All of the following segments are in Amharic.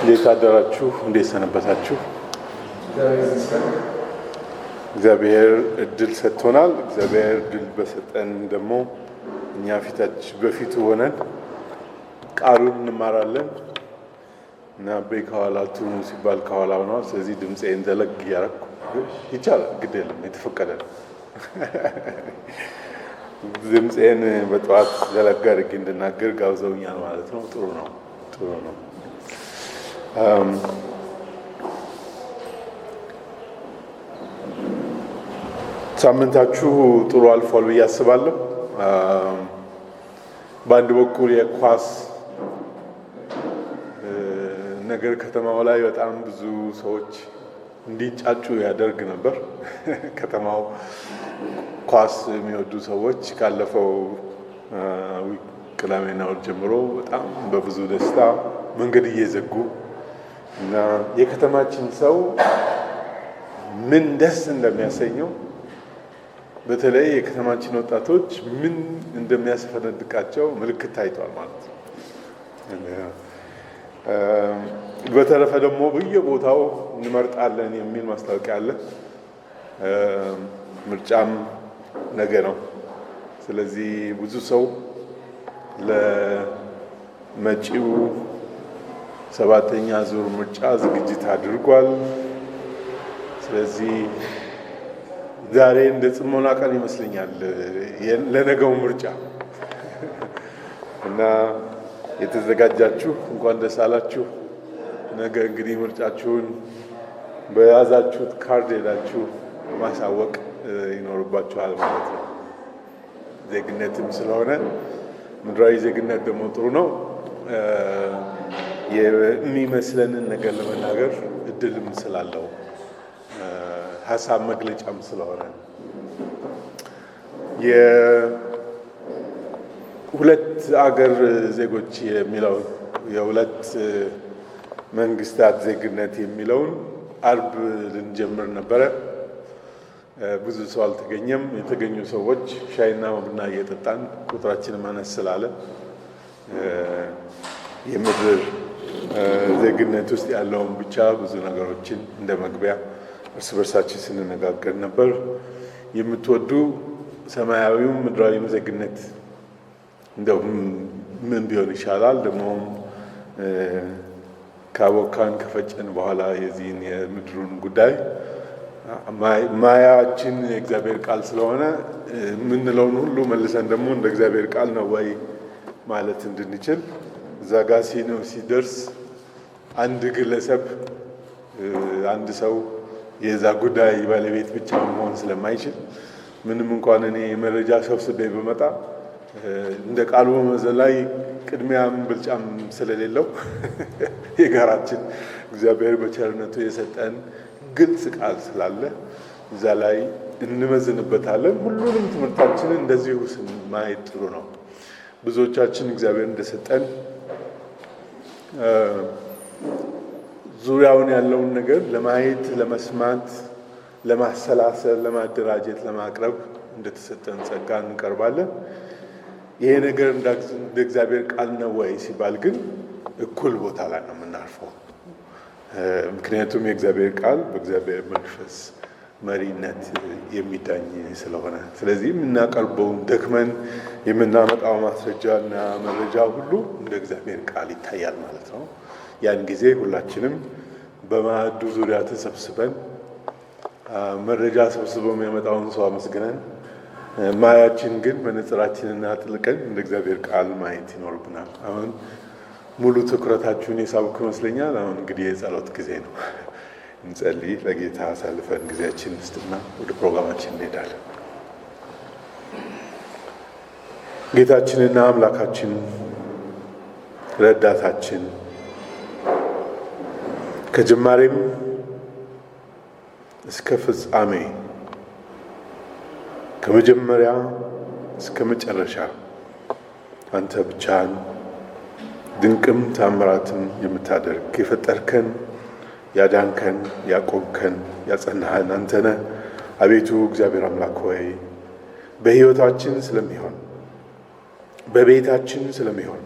እንዴት አደራችሁ? እንዴት ሰነበታችሁ? እግዚአብሔር እድል ሰጥቶናል። እግዚአብሔር እድል በሰጠን ደግሞ እኛ በፊቱ ሆነን ቃሉን እንማራለን እና ከኋላቱ ሲባል ከኋላ ሆኗል። ስለዚህ ድምፄን ዘለግ እያደረኩ ይቻላል፣ ግድ የለም የተፈቀደ ነው። ድምፄን በጠዋት ዘለግ አድርጌ እንድናገር ጋብዘውኛል ማለት ነው። ጥሩ ነው። ሳምንታችሁ ጥሩ አልፏል ብዬ አስባለሁ። በአንድ በኩል የኳስ ነገር ከተማው ላይ በጣም ብዙ ሰዎች እንዲጫጩ ያደርግ ነበር። ከተማው ኳስ የሚወዱ ሰዎች ካለፈው ቅዳሜና እሑድ ጀምሮ በጣም በብዙ ደስታ መንገድ እየዘጉ እና የከተማችን ሰው ምን ደስ እንደሚያሰኘው በተለይ የከተማችን ወጣቶች ምን እንደሚያስፈነድቃቸው ምልክት ታይቷል ማለት ነው። በተረፈ ደግሞ በየቦታው እንመርጣለን የሚል ማስታወቂያ አለ። ምርጫም ነገ ነው። ስለዚህ ብዙ ሰው ለመጪው 7ኛ ዙር ምርጫ ዝግጅት አድርጓል። ስለዚህ ዛሬ እንደ ጽሞና ቀን ይመስለኛል ለነገው ምርጫ እና የተዘጋጃችሁ እንኳን ደስ አላችሁ። ነገ እንግዲህ ምርጫችሁን በያዛችሁት ካርድ ሄዳችሁ ማሳወቅ ይኖርባችኋል ማለት ነው። ዜግነትም ስለሆነ ምድራዊ ዜግነት ደግሞ ጥሩ ነው። የሚመስለንን ነገር ለመናገር እድልም ስላለው ሀሳብ መግለጫም ስለሆነ የሁለት አገር ዜጎች የሚለውን የሁለት መንግስታት ዜግነት የሚለውን አርብ ልንጀምር ነበረ። ብዙ ሰው አልተገኘም። የተገኙ ሰዎች ሻይና ቡና እየጠጣን ቁጥራችንን ማነስ ስላለ የምድር ዜግነት ውስጥ ያለውን ብቻ ብዙ ነገሮችን እንደ መግቢያ እርስ በርሳችን ስንነጋገር ነበር። የምትወዱ ሰማያዊው ምድራዊም ዜግነት እንደው ምን ቢሆን ይሻላል? ደግሞ ካቦካን ከፈጨን በኋላ የዚህን የምድሩን ጉዳይ ማያችን የእግዚአብሔር ቃል ስለሆነ የምንለውን ሁሉ መልሰን ደግሞ እንደ እግዚአብሔር ቃል ነው ወይ ማለት እንድንችል እዛ ጋ ሲደርስ አንድ ግለሰብ አንድ ሰው የዛ ጉዳይ ባለቤት ብቻ መሆን ስለማይችል ምንም እንኳን እኔ መረጃ ሰብስቤ በመጣ እንደ ቃሉ በመዘን ላይ ቅድሚያም ብልጫም ስለሌለው የጋራችን እግዚአብሔር በቸርነቱ የሰጠን ግልጽ ቃል ስላለ እዛ ላይ እንመዝንበታለን። ሁሉንም ትምህርታችንን እንደዚሁ ማየት ጥሩ ነው። ብዙዎቻችን እግዚአብሔር እንደሰጠን ዙሪያውን ያለውን ነገር ለማየት፣ ለመስማት፣ ለማሰላሰል፣ ለማደራጀት፣ ለማቅረብ እንደተሰጠን ጸጋ እንቀርባለን። ይሄ ነገር እንደ እግዚአብሔር ቃል ነው ወይ ሲባል ግን እኩል ቦታ ላይ ነው የምናርፈው። ምክንያቱም የእግዚአብሔር ቃል በእግዚአብሔር መንፈስ መሪነት የሚዳኝ ስለሆነ፣ ስለዚህ የምናቀርበውን ደክመን የምናመጣው ማስረጃና መረጃ ሁሉ እንደ እግዚአብሔር ቃል ይታያል ማለት ነው። ያን ጊዜ ሁላችንም በማዕዱ ዙሪያ ተሰብስበን መረጃ ሰብስበው የሚያመጣውን ሰው አመስግነን ማያችን ግን መነጽራችንን አጥልቀን እንደ እግዚአብሔር ቃል ማየት ይኖርብናል። አሁን ሙሉ ትኩረታችሁን የሳብኩ ይመስለኛል። አሁን እንግዲህ የጸሎት ጊዜ ነው። እንጸልይ። ለጌታ አሳልፈን ጊዜያችን ውስጥና ወደ ፕሮግራማችን እንሄዳለን። ጌታችንና አምላካችን ረዳታችን ከጅማሬም እስከ ፍጻሜ ከመጀመሪያ እስከ መጨረሻ አንተ ብቻህን ድንቅም ታምራትም የምታደርግ የፈጠርከን፣ ያዳንከን፣ ያቆምከን፣ ያጸናህን አንተ ነህ። አቤቱ እግዚአብሔር አምላክ ሆይ በሕይወታችን ስለሚሆን በቤታችን ስለሚሆን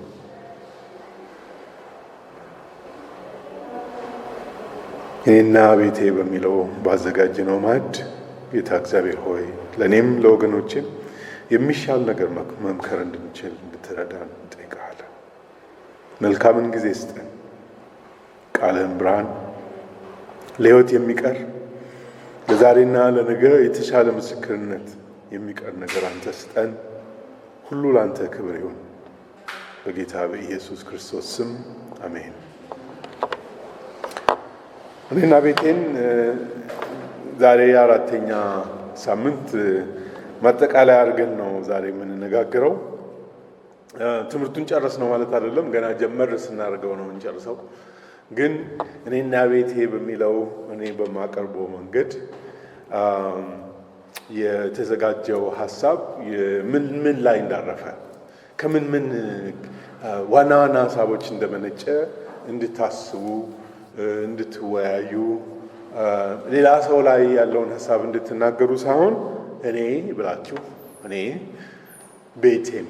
እኔና ቤቴ በሚለው ባዘጋጀነው ማዕድ ጌታ እግዚአብሔር ሆይ ለእኔም ለወገኖቼም የሚሻል ነገር መምከር እንድንችል እንድትረዳን እንጠይቅሃለን። መልካምን ጊዜ ስጠን። ቃልህን ብርሃን ለሕይወት የሚቀር ለዛሬና ለነገ የተሻለ ምስክርነት የሚቀር ነገር አንተ ስጠን። ሁሉ ለአንተ ክብር ይሁን በጌታ በኢየሱስ ክርስቶስ ስም አሜን። እኔና ቤቴን ዛሬ አራተኛ ሳምንት ማጠቃለያ አድርገን ነው ዛሬ የምንነጋገረው። ትምህርቱን ጨረስ ነው ማለት አይደለም፣ ገና ጀመር ስናደርገው ነው የምንጨርሰው። ግን እኔና ቤቴ በሚለው እኔ በማቀርበው መንገድ የተዘጋጀው ሀሳብ ምን ላይ እንዳረፈ ከምን ዋና ዋና ሀሳቦች እንደመነጨ እንድታስቡ እንድትወያዩ ሌላ ሰው ላይ ያለውን ሀሳብ እንድትናገሩ ሳይሆን እኔ ብላችሁ እኔ ቤቴም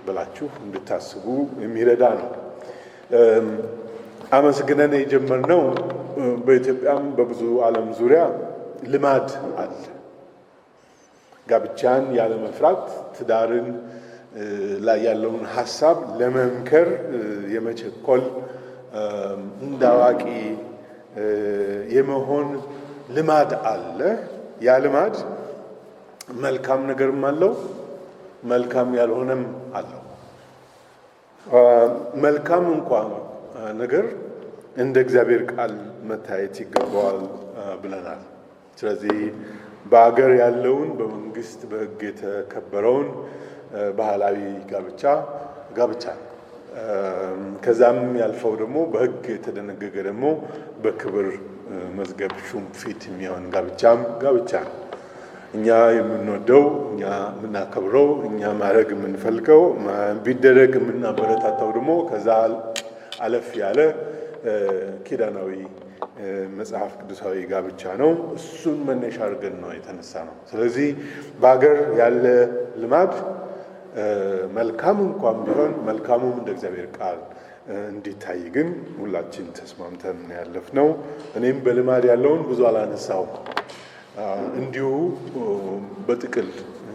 ብላችሁ እንድታስቡ የሚረዳ ነው። አመስግነን የጀመርነው በኢትዮጵያም በብዙ ዓለም ዙሪያ ልማድ አለ። ጋብቻን ያለ መፍራት ትዳርን ላይ ያለውን ሀሳብ ለመምከር የመቸኮል እንደ አዋቂ የመሆን ልማድ አለ። ያ ልማድ መልካም ነገርም አለው፣ መልካም ያልሆነም አለው። መልካም እንኳን ነገር እንደ እግዚአብሔር ቃል መታየት ይገባዋል ብለናል። ስለዚህ በአገር ያለውን በመንግስት በሕግ የተከበረውን ባህላዊ ጋብቻ ከዛም ያልፈው ደግሞ በሕግ የተደነገገ ደግሞ በክብር መዝገብ ሹም ፊት የሚሆን ጋብቻ ነው። እኛ የምንወደው እኛ የምናከብረው እኛ ማድረግ የምንፈልገው ቢደረግ የምናበረታታው ደግሞ ከዛ አለፍ ያለ ኪዳናዊ መጽሐፍ ቅዱሳዊ ጋብቻ ነው። እሱን መነሻ አድርገን ነው የተነሳ ነው። ስለዚህ በሀገር ያለ ልማድ መልካም እንኳን ቢሆን መልካሙም እንደ እግዚአብሔር ቃል እንዲታይ ግን ሁላችን ተስማምተን ያለፍነው። እኔም በልማድ ያለውን ብዙ አላነሳውም፣ እንዲሁ በጥቅል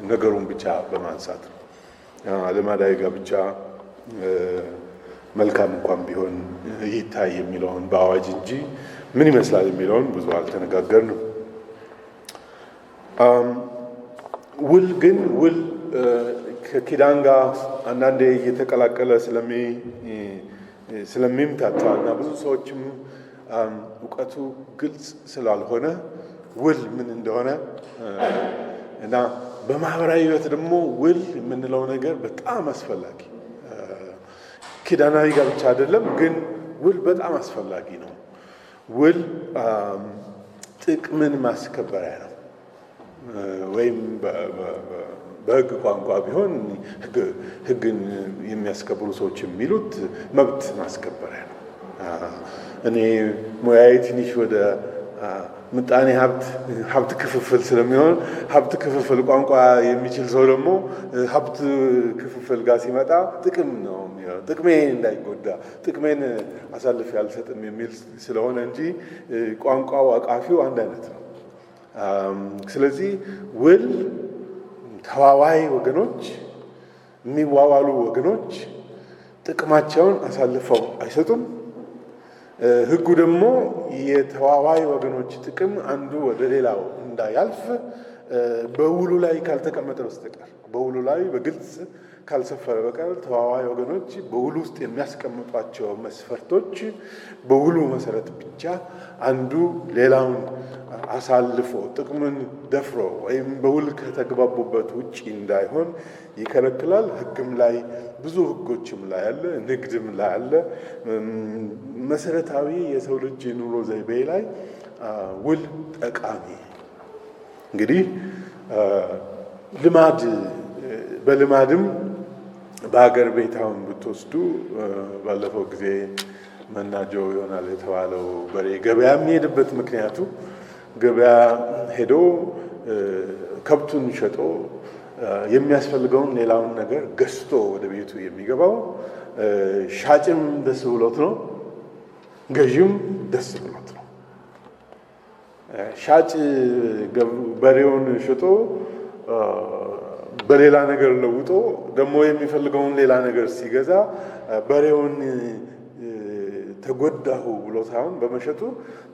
ነገሩን ብቻ በማንሳት ነው። ልማዳዊ ጋብቻ መልካም እንኳን ቢሆን ይታይ የሚለውን በአዋጅ እንጂ ምን ይመስላል የሚለውን ብዙ አልተነጋገርንም። ውል ከኪዳን ጋር አንዳንዴ እየተቀላቀለ ስለሚምታታ እና ብዙ ሰዎችም እውቀቱ ግልጽ ስላልሆነ ውል ምን እንደሆነ እና በማህበራዊ ሕይወት ደግሞ ውል የምንለው ነገር በጣም አስፈላጊ ኪዳናዊ ጋብቻ አይደለም፣ ግን ውል በጣም አስፈላጊ ነው። ውል ጥቅምን ማስከበሪያ ነው። ወይም በሕግ ቋንቋ ቢሆን ሕግን የሚያስከብሩ ሰዎች የሚሉት መብት ማስከበሪያ ነው። እኔ ሙያዬ ትንሽ ወደ ምጣኔ ሀብት ክፍፍል ስለሚሆን ሀብት ክፍፍል ቋንቋ የሚችል ሰው ደግሞ ሀብት ክፍፍል ጋር ሲመጣ ጥቅም ነው የሚሆነው። ጥቅሜ እንዳይጎዳ ጥቅሜን አሳልፌ አልሰጥም የሚል ስለሆነ እንጂ ቋንቋው አቃፊው አንድ አይነት ነው። ስለዚህ ውል ተዋዋይ ወገኖች የሚዋዋሉ ወገኖች ጥቅማቸውን አሳልፈው አይሰጡም። ሕጉ ደግሞ የተዋዋይ ወገኖች ጥቅም አንዱ ወደ ሌላው እንዳያልፍ በውሉ ላይ ካልተቀመጠ በስተቀር በውሉ ላይ በግልጽ ካልሰፈረ በቀር ተዋዋይ ወገኖች በውሉ ውስጥ የሚያስቀምጧቸው መስፈርቶች በውሉ መሰረት ብቻ አንዱ ሌላውን አሳልፎ ጥቅምን ደፍሮ ወይም በውል ከተግባቡበት ውጪ እንዳይሆን ይከለክላል። ሕግም ላይ ብዙ ሕጎችም ላይ አለ፣ ንግድም ላይ አለ። መሰረታዊ የሰው ልጅ ኑሮ ዘይቤ ላይ ውል ጠቃሚ። እንግዲህ በልማድም በሀገር ቤታውን ብትወስዱ ባለፈው ጊዜ መናጆ ይሆናል የተባለው በሬ ገበያ የሚሄድበት ምክንያቱ ገበያ ሄዶ ከብቱን ሸጦ የሚያስፈልገውን ሌላውን ነገር ገዝቶ ወደ ቤቱ የሚገባው ሻጭም ደስ ብሎት ነው፣ ገዥም ደስ ብሎት ነው። ሻጭ በሬውን ሽጦ በሌላ ነገር ለውጦ ደግሞ የሚፈልገውን ሌላ ነገር ሲገዛ በሬውን ተጎዳሁ ብሎ ሳይሆን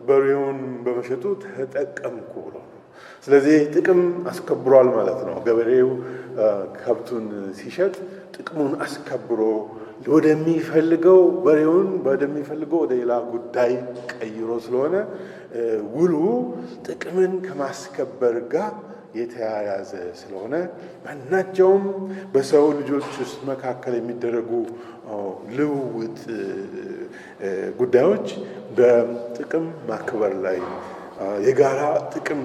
በሬውን በመሸጡ ተጠቀምኩ ብሎ ነው። ስለዚህ ጥቅም አስከብሯል ማለት ነው። ገበሬው ከብቱን ሲሸጥ ጥቅሙን አስከብሮ ወደሚፈልገው በሬውን ወደሚፈልገው ወደ ሌላ ጉዳይ ቀይሮ ስለሆነ ውሉ ጥቅምን ከማስከበር ጋር የተያያዘ ስለሆነ ማናቸውም በሰው ልጆች ውስጥ መካከል የሚደረጉ ልውውጥ ጉዳዮች በጥቅም ማክበር ላይ የጋራ ጥቅም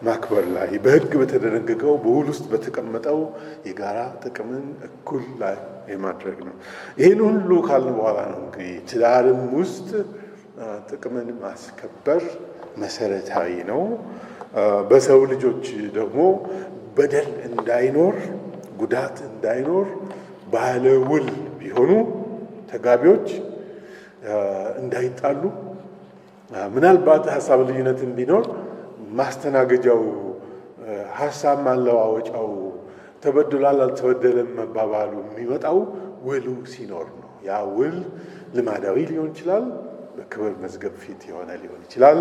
ማክበር ላይ በሕግ በተደነገገው በውል ውስጥ በተቀመጠው የጋራ ጥቅምን እኩል ላይ የማድረግ ነው። ይህን ሁሉ ካልን በኋላ ነው እንግዲህ ትዳርም ውስጥ ጥቅምን ማስከበር መሰረታዊ ነው። በሰው ልጆች ደግሞ በደል እንዳይኖር፣ ጉዳት እንዳይኖር ባለ ውል ቢሆኑ ተጋቢዎች እንዳይጣሉ፣ ምናልባት ሀሳብ ልዩነትን ቢኖር ማስተናገጃው ሀሳብ ማለዋወጫው ተበድሏል አልተበደለም መባባሉ የሚመጣው ውሉ ሲኖር ነው። ያ ውል ልማዳዊ ሊሆን ይችላል፣ በክብር መዝገብ ፊት የሆነ ሊሆን ይችላል።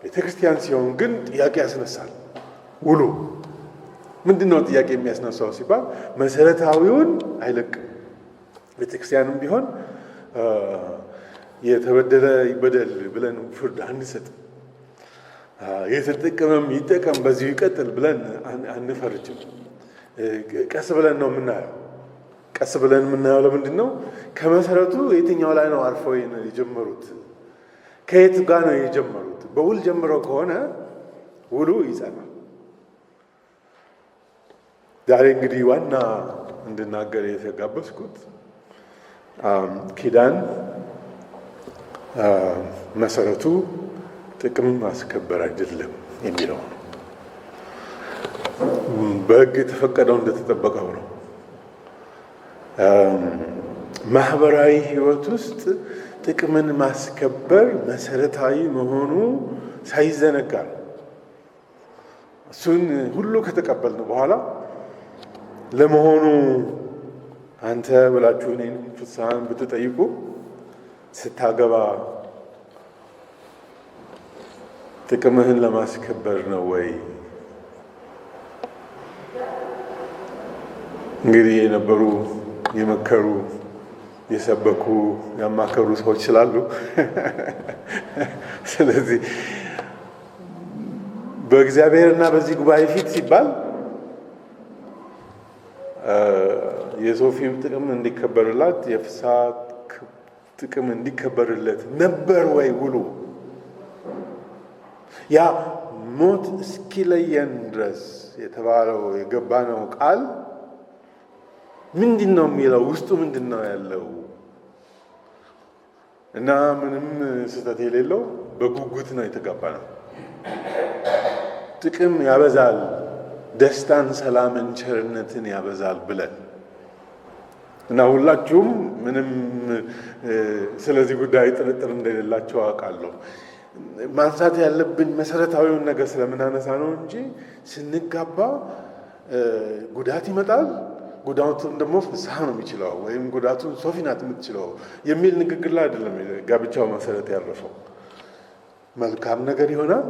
ቤተክርስቲያን ሲሆን ግን ጥያቄ ያስነሳል። ውሉ ምንድነው ጥያቄ የሚያስነሳው ሲባል መሰረታዊውን አይለቅም። ቤተክርስቲያንም ቢሆን የተበደለ ይበደል ብለን ፍርድ አንሰጥም። የተጠቀመም ይጠቀም በዚሁ ይቀጥል ብለን አንፈርጅም። ቀስ ብለን ነው የምናየው። ቀስ ብለን የምናየው ለምንድን ነው? ከመሰረቱ የትኛው ላይ ነው አርፈው የጀመሩት? ከየት ጋር ነው የጀመሩት? በውል ጀምረው ከሆነ ውሉ ይጸናል። ዛሬ እንግዲህ ዋና እንድናገር የተጋበዝኩት ኪዳን መሰረቱ ጥቅም ማስከበር አይደለም የሚለው ነው። በሕግ የተፈቀደው እንደተጠበቀው ነው። ማህበራዊ ሕይወት ውስጥ ጥቅምን ማስከበር መሰረታዊ መሆኑ ሳይዘነጋ እሱን ሁሉ ከተቀበልን በኋላ ለመሆኑ አንተ ብላችሁ እኔን ፍስሐን ብትጠይቁ ስታገባ ጥቅምህን ለማስከበር ነው ወይ? እንግዲህ የነበሩ የመከሩ የሰበኩ ያማከሩ ሰዎች ስላሉ ስለዚህ በእግዚአብሔርና በዚህ ጉባኤ ፊት ሲባል የሶፊም ጥቅም እንዲከበርላት የፍስሐ ጥቅም እንዲከበርለት ነበር ወይ ውሉ? ያ ሞት እስኪለየን ድረስ የተባለው የገባነው ቃል ምንድን ነው የሚለው? ውስጡ ምንድን ነው ያለው? እና ምንም ስህተት የሌለው በጉጉት ነው የተጋባነው። ጥቅም ያበዛል፣ ደስታን፣ ሰላምን፣ ቸርነትን ያበዛል ብለን እና ሁላችሁም ምንም ስለዚህ ጉዳይ ጥርጥር እንደሌላቸው አውቃለሁ። ማንሳት ያለብን መሰረታዊውን ነገር ስለምናነሳ ነው እንጂ ስንጋባ ጉዳት ይመጣል፣ ጉዳቱን ደግሞ ፍስሐ ነው የሚችለው ወይም ጉዳቱን ሶፊ ናት የምትችለው የሚል ንግግር ላይ አይደለም ጋብቻው መሰረት ያረፈው። መልካም ነገር ይሆናል፣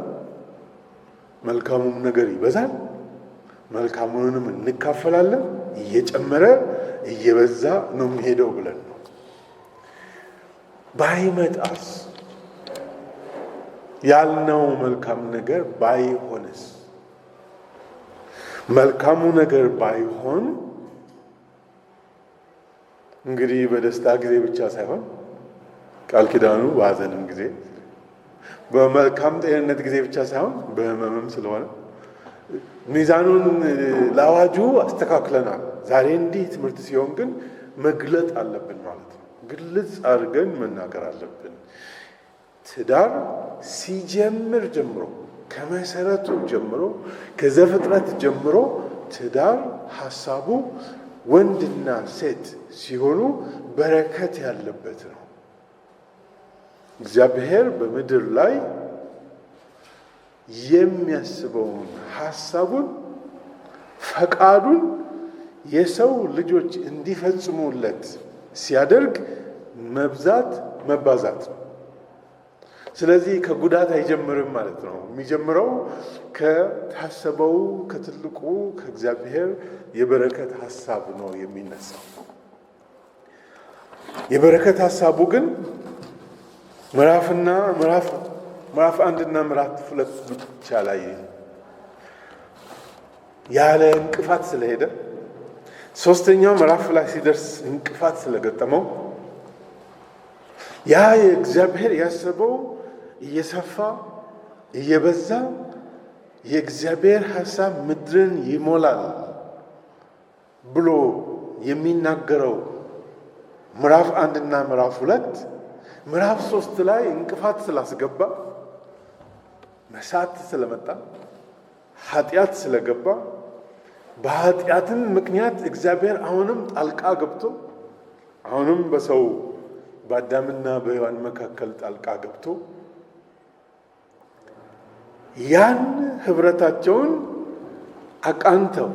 መልካሙም ነገር ይበዛል፣ መልካሙንም እንካፈላለን፣ እየጨመረ እየበዛ ነው የሚሄደው ብለን ነው። ባይመጣስ ያልነው መልካም ነገር ባይሆንስ? መልካሙ ነገር ባይሆን እንግዲህ በደስታ ጊዜ ብቻ ሳይሆን ቃል ኪዳኑ በሐዘንም ጊዜ፣ በመልካም ጤንነት ጊዜ ብቻ ሳይሆን በሕመምም ስለሆነ ሚዛኑን ለአዋጁ አስተካክለናል። ዛሬ እንዲህ ትምህርት ሲሆን ግን መግለጥ አለብን ማለት ነው። ግልጽ አድርገን መናገር አለብን። ትዳር ሲጀምር ጀምሮ ከመሰረቱ ጀምሮ ከዘፍጥረት ጀምሮ ትዳር ሐሳቡ ወንድና ሴት ሲሆኑ በረከት ያለበት ነው። እግዚአብሔር በምድር ላይ የሚያስበውን ሐሳቡን ፈቃዱን የሰው ልጆች እንዲፈጽሙለት ሲያደርግ መብዛት መባዛት ነው። ስለዚህ ከጉዳት አይጀምርም ማለት ነው። የሚጀምረው ከታሰበው ከትልቁ ከእግዚአብሔር የበረከት ሐሳብ ነው የሚነሳው። የበረከት ሐሳቡ ግን ምዕራፍ 1 እና ምዕራፍ 2 ብቻ ላይ ያለ እንቅፋት ስለሄደ ሶስተኛው ምዕራፍ ላይ ሲደርስ እንቅፋት ስለገጠመው ያ የእግዚአብሔር ያሰበው እየሰፋ እየበዛ የእግዚአብሔር ሐሳብ ምድርን ይሞላል ብሎ የሚናገረው ምዕራፍ 1 እና ምዕራፍ 2 ምዕራፍ 3 ላይ እንቅፋት ስላስገባ መሳት ስለመጣ ኃጢአት ስለገባ በኃጢአትም ምክንያት እግዚአብሔር አሁንም ጣልቃ ገብቶ አሁንም በሰው በአዳምና በሔዋን መካከል ጣልቃ ገብቶ ያን ህብረታቸውን አቃንተው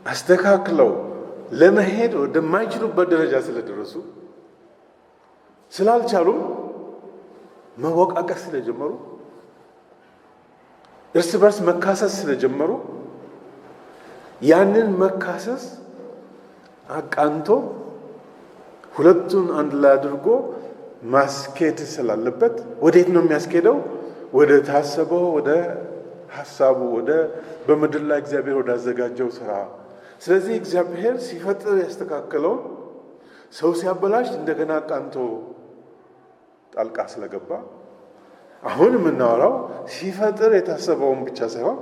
አስተካክለው ለመሄድ ወደማይችሉበት ደረጃ ስለደረሱ ስላልቻሉ መወቃቀስ ስለጀመሩ እርስ በርስ መካሰስ ስለጀመሩ ያንን መካሰስ አቃንቶ ሁለቱን አንድ ላይ አድርጎ ማስኬድ ስላለበት ወዴት ነው የሚያስኬደው? ወደ ታሰበው ወደ ሐሳቡ ወደ በምድር ላይ እግዚአብሔር ወዳዘጋጀው ስራ። ስለዚህ እግዚአብሔር ሲፈጥር ያስተካከለው ሰው ሲያበላሽ እንደገና አቃንቶ ጣልቃ ስለገባ አሁን የምናወራው ሲፈጥር የታሰበውን ብቻ ሳይሆን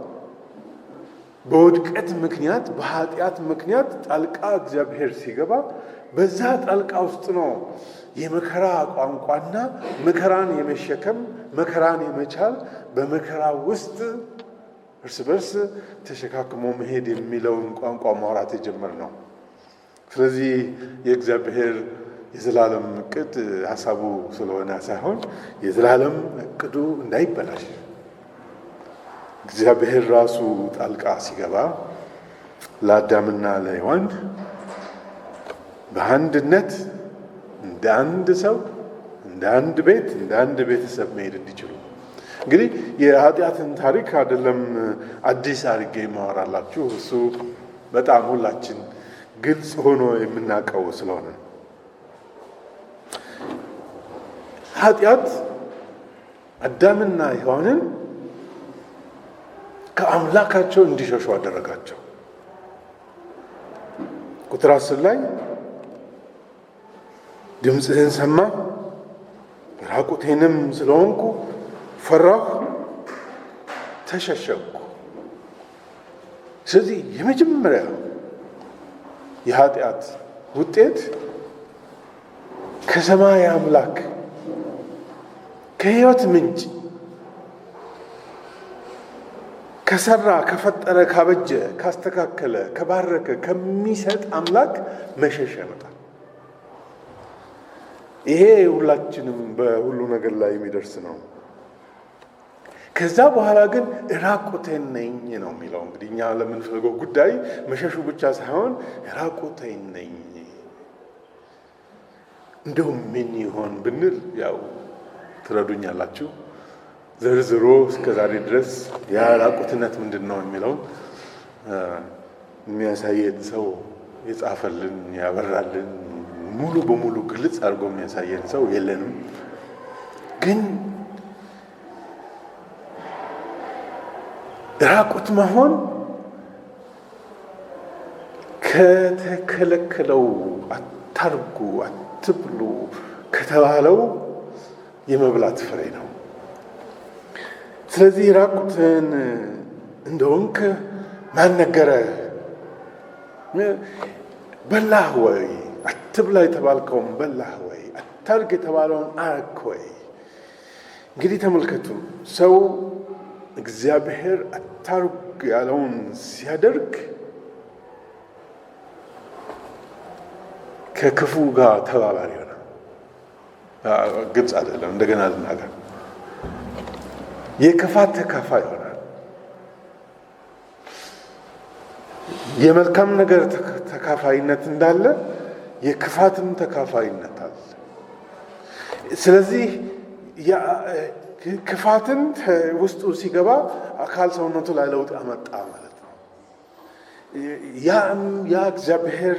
በውድቀት ምክንያት በኃጢአት ምክንያት ጣልቃ እግዚአብሔር ሲገባ በዛ ጣልቃ ውስጥ ነው የመከራ ቋንቋና መከራን የመሸከም መከራን የመቻል በመከራ ውስጥ እርስ በርስ ተሸካክሞ መሄድ የሚለውን ቋንቋ ማውራት የጀመርነው። ስለዚህ የእግዚአብሔር የዘላለም እቅድ ሐሳቡ ስለሆነ ሳይሆን የዘላለም እቅዱ እንዳይበላሽ እግዚአብሔር ራሱ ጣልቃ ሲገባ ለአዳምና ለሔዋን በአንድነት እንደ አንድ ሰው እንደ አንድ ቤት እንደ አንድ ቤተሰብ መሄድ እንዲችሉ። እንግዲህ የኃጢአትን ታሪክ አይደለም አዲስ አድርጌ ማወራላችሁ፣ እሱ በጣም ሁላችን ግልጽ ሆኖ የምናውቀው ስለሆነ ኃጢአት አዳምና ሔዋንን ከአምላካቸው እንዲሸሹ አደረጋቸው። ቁጥር 10 ላይ ድምፅህን ሰማ ራቁቴንም ስለሆንኩ ፈራሁ ተሸሸኩ። ስለዚህ የመጀመሪያ የኃጢአት ውጤት ከሰማይ አምላክ ከሕይወት ምንጭ ከሰራ ከፈጠረ ካበጀ ካስተካከለ ከባረከ ከሚሰጥ አምላክ መሸሽ ያመጣል። ይሄ ሁላችንም በሁሉ ነገር ላይ የሚደርስ ነው። ከዛ በኋላ ግን ራቁቴን ነኝ ነው የሚለው። እንግዲህ እኛ ለምንፈልገው ጉዳይ መሸሹ ብቻ ሳይሆን ራቁቴን ነኝ እንደው ምን ይሆን ብንል ያው ትረዱኛላችሁ። ዘርዝሮ እስከ ዛሬ ድረስ ያ ራቁትነት ምንድን ነው የሚለው የሚያሳየን ሰው የጻፈልን ያበራልን ሙሉ በሙሉ ግልጽ አድርጎ የሚያሳየን ሰው የለንም። ግን ራቁት መሆን ከተከለከለው አታርጉ አትብሉ ከተባለው የመብላት ፍሬ ነው። ስለዚህ ራቁትን እንደሆንክ ማን ነገረህ? በላህ ወይ? አትብላ የተባልከውን በላህ ወይ? አታርግ የተባለውን አርግ ወይ? እንግዲህ ተመልከቱ፣ ሰው እግዚአብሔር አታርግ ያለውን ሲያደርግ ከክፉ ጋር ተባባሪ ሆነ። ግልጽ አይደለም፣ እንደገና ልናገር። የክፋት ተካፋይ ይሆናል። የመልካም ነገር ተካፋይነት እንዳለ የክፋትም ተካፋይነት አለ። ስለዚህ ክፋትን ውስጡ ሲገባ አካል ሰውነቱ ላይ ለውጥ አመጣ ማለት ነው። ያ እግዚአብሔር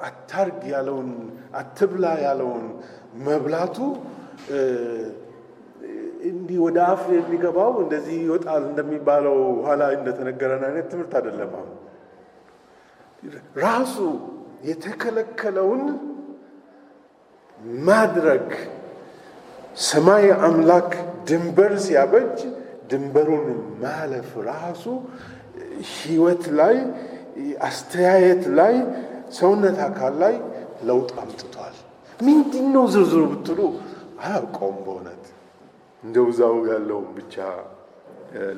አታርግ ያለውን አትብላ ያለውን መብላቱ እንዲህ ወደ አፍ የሚገባው እንደዚህ ይወጣል እንደሚባለው ኋላ እንደተነገረን አይነት ትምህርት አይደለም። አሁን ራሱ የተከለከለውን ማድረግ ሰማይ አምላክ ድንበር ሲያበጅ ድንበሩን ማለፍ ራሱ ሕይወት ላይ አስተያየት ላይ ሰውነት አካል ላይ ለውጥ አምጥቷል። ምንድን ነው ዝርዝሩ ብትሉ አያውቀውም። በእውነት እንደው እዛው ያለውን ብቻ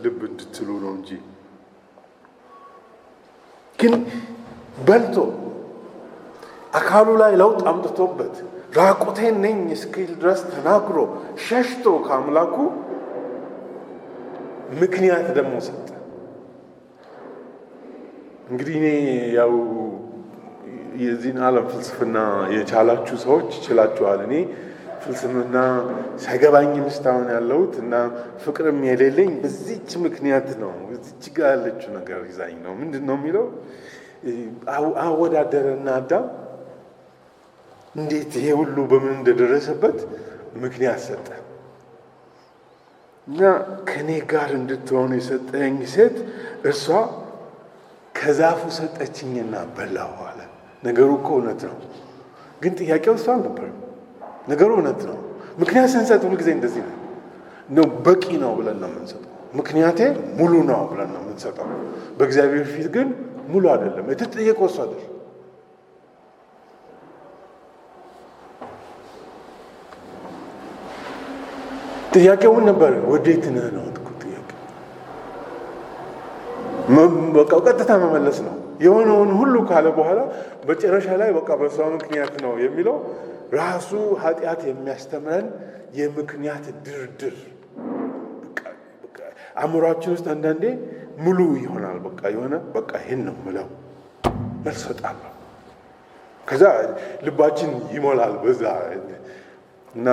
ልብ እንድትሉ ነው እንጂ ግን በልቶ አካሉ ላይ ለውጥ አምጥቶበት ራቁቴን ነኝ እስኪል ድረስ ተናግሮ ሸሽቶ ከአምላኩ ምክንያት ደግሞ ሰጠ። እንግዲህ እኔ ያው የዚህን ዓለም ፍልስፍና የቻላችሁ ሰዎች ይችላችኋል። እኔ ፍልስፍና ሳይገባኝም እስካሁን ያለሁት እና ፍቅርም የሌለኝ በዚች ምክንያት ነው። በዚች ጋር ያለችው ነገር ይዛኝ ነው። ምንድን ነው የሚለው? አወዳደረና አዳም እንዴት ይሄ ሁሉ በምን እንደደረሰበት ምክንያት ሰጠ እና ከኔ ጋር እንድትሆን የሰጠኝ ሴት እርሷ ከዛፉ ሰጠችኝና በላሁ አለ። ነገሩ እኮ እውነት ነው፣ ግን ጥያቄው እሷ አልነበረም። ነገሩ እውነት ነው። ምክንያት ስንሰጥ ሁልጊዜ እንደዚህ ነው። በቂ ነው ብለን ነው የምንሰጠው። ምክንያቴ ሙሉ ነው ብለን ነው የምንሰጠው። በእግዚአብሔር ፊት ግን ሙሉ አይደለም። የተጠየቀው እሷ አይደል። ጥያቄውን ነበር ወዴት ነህ ነው ጥያቄ። በቃ ቀጥታ መመለስ ነው። የሆነውን ሁሉ ካለ በኋላ መጨረሻ ላይ በቃ በሷ ምክንያት ነው የሚለው ራሱ ኃጢአት የሚያስተምረን የምክንያት ድርድር። አእምሯችን ውስጥ አንዳንዴ ሙሉ ይሆናል። በቃ የሆነ በቃ ይሄን ነው ምለው መልስ እሰጣለሁ። ከዛ ልባችን ይሞላል በዛ እና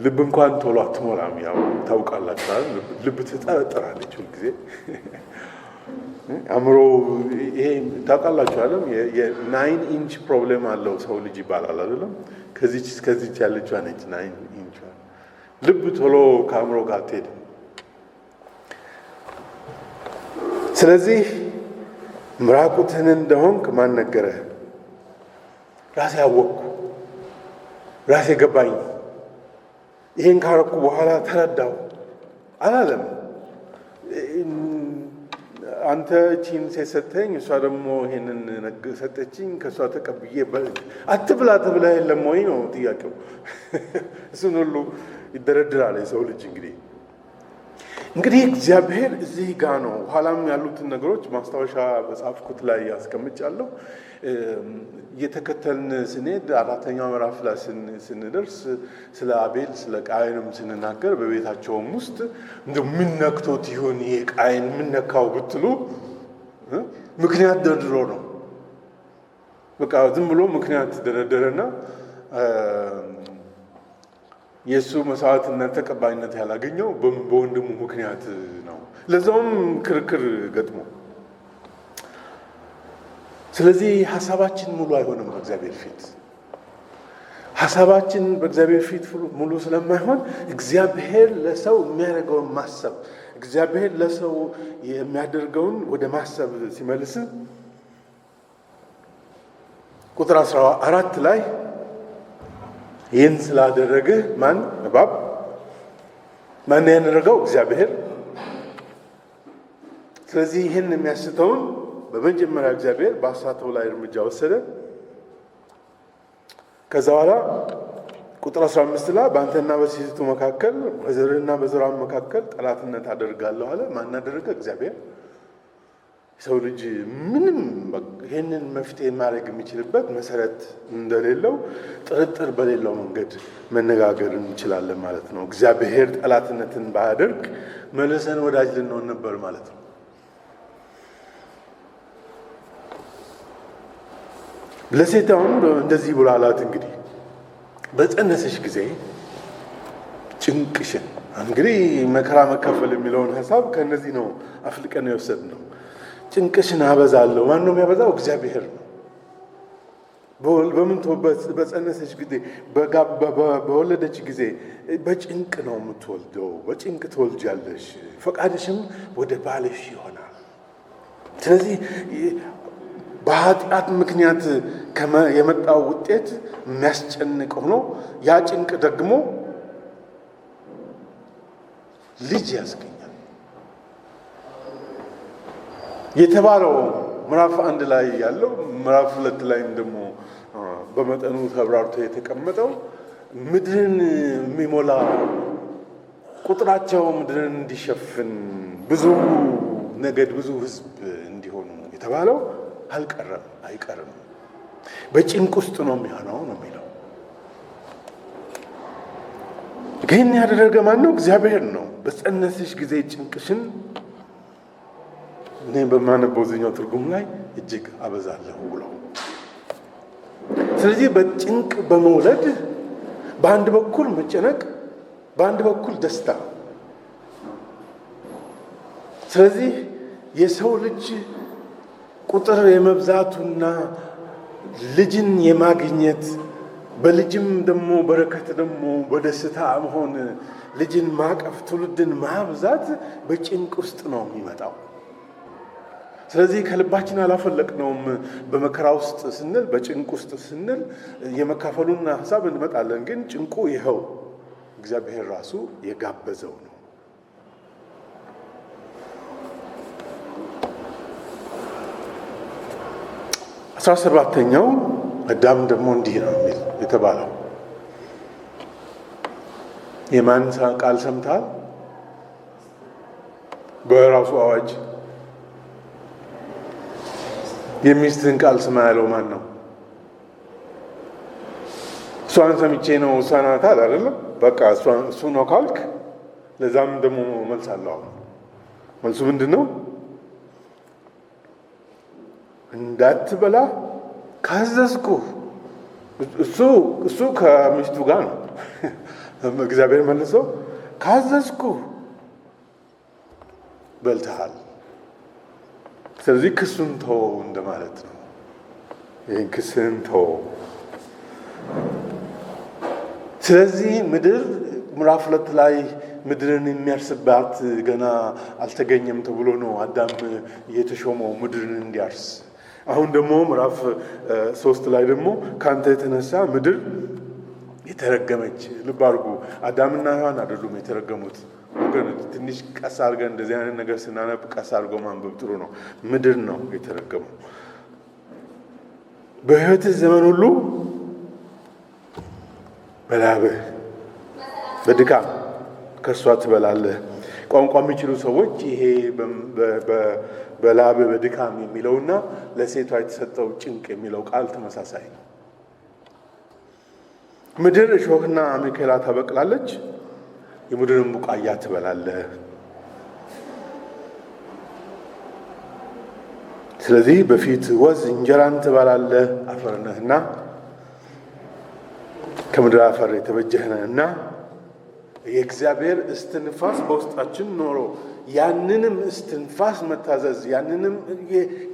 ልብ እንኳን ቶሎ አትሞላም። ያው ታውቃላችሁ፣ ልብ ትጠረጥራለች ሁልጊዜ። አእምሮ ይሄ ታውቃላችሁ አይደለም? የ9 ኢንች ፕሮብሌም አለው ሰው ልጅ ይባላል አይደለም? ከዚች እስከዚች ያለችዋ ነች 9 ኢንች። ልብ ቶሎ ከአእምሮ ጋር አትሄድም። ስለዚህ ምራቁትህን እንደሆንክ ማን ነገረህ? ራሴ አወቅኩ፣ ራሴ ገባኝ፣ ይሄን ካረኩ በኋላ ተረዳው አላለም። አንተ እቺን ሰጠኝ፣ እሷ ደግሞ ይሄንን ሰጠችኝ፣ ከሷ ተቀብዬ አትብላ ተብላ የለም ወይ ነው ጥያቄው። እሱን ሁሉ ይደረድራል የሰው ልጅ። እንግዲህ እግዚአብሔር እዚህ ጋር ነው። ኋላም ያሉትን ነገሮች ማስታወሻ በጻፍኩት ላይ ያስቀምጫለሁ። እየተከተልን ስንሄድ 4ኛው ምዕራፍ ላይ ስንደርስ ስለ አቤል ስለ ቃየንም ስንናገር በቤታቸውም ውስጥ እንደው ምን ነክቶት ይሁን ይሄ ቃየን ምን ነካው ብትሉ ምክንያት ደርድሮ ነው። በቃ ዝም ብሎ ምክንያት ደረደረና የእሱ መስዋዕትነት ተቀባይነት ያላገኘው በወንድሙ ምክንያት ነው። ለዛውም ክርክር ገጥሞ። ስለዚህ ሀሳባችን ሙሉ አይሆንም በእግዚአብሔር ፊት። ሀሳባችን በእግዚአብሔር ፊት ሙሉ ስለማይሆን እግዚአብሔር ለሰው የሚያደርገውን ማሰብ፣ እግዚአብሔር ለሰው የሚያደርገውን ወደ ማሰብ ሲመልስ ቁጥር 14 ላይ ይህን ስላደረገ ማን? እባብ። ማን ያደረገው? እግዚአብሔር። ስለዚህ ይህን የሚያስተውን በመጀመሪያ እግዚአብሔር በአሳተው ላይ እርምጃ ወሰደ። ከዛ በኋላ ቁጥር 15 ላይ በአንተና በሴቲቱ መካከል በዘርህና በዘሯም መካከል ጠላትነት አደርጋለሁ አለ። ማን አደረገ? እግዚአብሔር። ሰው ልጅ ምንም ይህንን መፍትሄ ማድረግ የሚችልበት መሰረት እንደሌለው ጥርጥር በሌለው መንገድ መነጋገር እንችላለን ማለት ነው። እግዚአብሔር ጠላትነትን ባያደርግ መልሰን ወዳጅ ልንሆን ነበር ማለት ነው። ለሴት አሁን እንደዚህ ብሎ አላት። እንግዲህ በጸነሰሽ ጊዜ ጭንቅሽን እንግዲህ መከራ መካፈል የሚለውን ሀሳብ ከነዚህ ነው አፍልቀን የወሰድነው። ጭንቅሽን አበዛለሁ። ማን ነው የሚያበዛው? እግዚአብሔር ነው። በምን በጸነሰች ጊዜ በወለደች ጊዜ በጭንቅ ነው የምትወልደው። በጭንቅ ትወልጃለሽ፣ ፈቃድሽም ወደ ባልሽ ይሆናል። ስለዚህ በኃጢአት ምክንያት የመጣው ውጤት የሚያስጨንቅ ሆኖ ያ ጭንቅ ደግሞ ልጅ ያስገኛል የተባለው ምዕራፍ 1 ላይ ያለው ምዕራፍ 2 ላይም ደግሞ በመጠኑ ተብራርቶ የተቀመጠው ምድርን የሚሞላ ቁጥራቸው ምድርን እንዲሸፍን ብዙ ነገድ ብዙ ሕዝብ እንዲሆኑ የተባለው አይቀርም። በጭንቅ ውስጥ ነው የሚሆነው ነው የሚለው። ግን ያደረገ ማን ነው? እግዚአብሔር ነው። በጸነስሽ ጊዜ ጭንቅሽን እኔ በማነበው እዚህኛው ትርጉም ላይ እጅግ አበዛለሁ ብሎ። ስለዚህ በጭንቅ በመውለድ በአንድ በኩል መጨነቅ፣ በአንድ በኩል ደስታ። ስለዚህ የሰው ልጅ ቁጥር የመብዛቱና ልጅን የማግኘት በልጅም ደግሞ በረከት ደግሞ በደስታ መሆን ልጅን ማቀፍ ትውልድን ማብዛት በጭንቅ ውስጥ ነው የሚመጣው። ስለዚህ ከልባችን አላፈለቅነውም። በመከራ ውስጥ ስንል በጭንቅ ውስጥ ስንል የመካፈሉን ሀሳብ እንመጣለን። ግን ጭንቁ ይኸው እግዚአብሔር ራሱ የጋበዘው ነው። አስራ ሰባተኛው አዳም ደግሞ እንዲህ ነው የሚል የተባለው የማን ቃል ሰምተሃል? በራሱ አዋጅ የሚስትህን ቃል ስማ ያለው ማን ነው? እሷን ሰምቼ ነው እሷ ናት አይደለም። በቃ እሱ ነው ካልክ ለዛም ደግሞ መልስ አለው። መልሱ ምንድን ነው? እንዳትበላ ካዘዝኩህ። እሱ ከሚስቱ ጋር ነው። እግዚአብሔር መልሶ ካዘዝኩህ በልተሃል። ስለዚህ ክሱን ተው እንደማለት ነው። ይህን ክስን ተው። ስለዚህ ምድር ምዕራፍ 2 ላይ ምድርን የሚያርስባት ገና አልተገኘም ተብሎ ነው አዳም የተሾመው ምድርን እንዲያርስ። አሁን ደግሞ ምዕራፍ 3 ላይ ደግሞ ካንተ የተነሳ ምድር የተረገመች። ልብ አድርጉ፣ አዳምና ሔዋን አይደሉም የተረገሙት ወገኖች። ትንሽ ቀስ አድርገን እንደዚህ አይነት ነገር ስናነብ ቀስ አድርገው ማንበብ ጥሩ ነው። ምድር ነው የተረገመው። በሕይወትህ ዘመን ሁሉ በላብህ በድካም ከእርሷ ትበላለህ። ቋንቋ የሚችሉ ሰዎች ይሄ በላብህ በድካም የሚለውና ለሴቷ የተሰጠው ጭንቅ የሚለው ቃል ተመሳሳይ ነው። ምድር እሾህና አሜከላ ታበቅላለች፣ የምድርን ቡቃያ ትበላለህ። ስለዚህ በፊት ወዝ እንጀራን ትበላለህ፣ አፈር ነህና ከምድር አፈር የተበጀህ ነህና። የእግዚአብሔር እስትንፋስ በውስጣችን ኖሮ ያንንም እስትንፋስ መታዘዝ ያንንም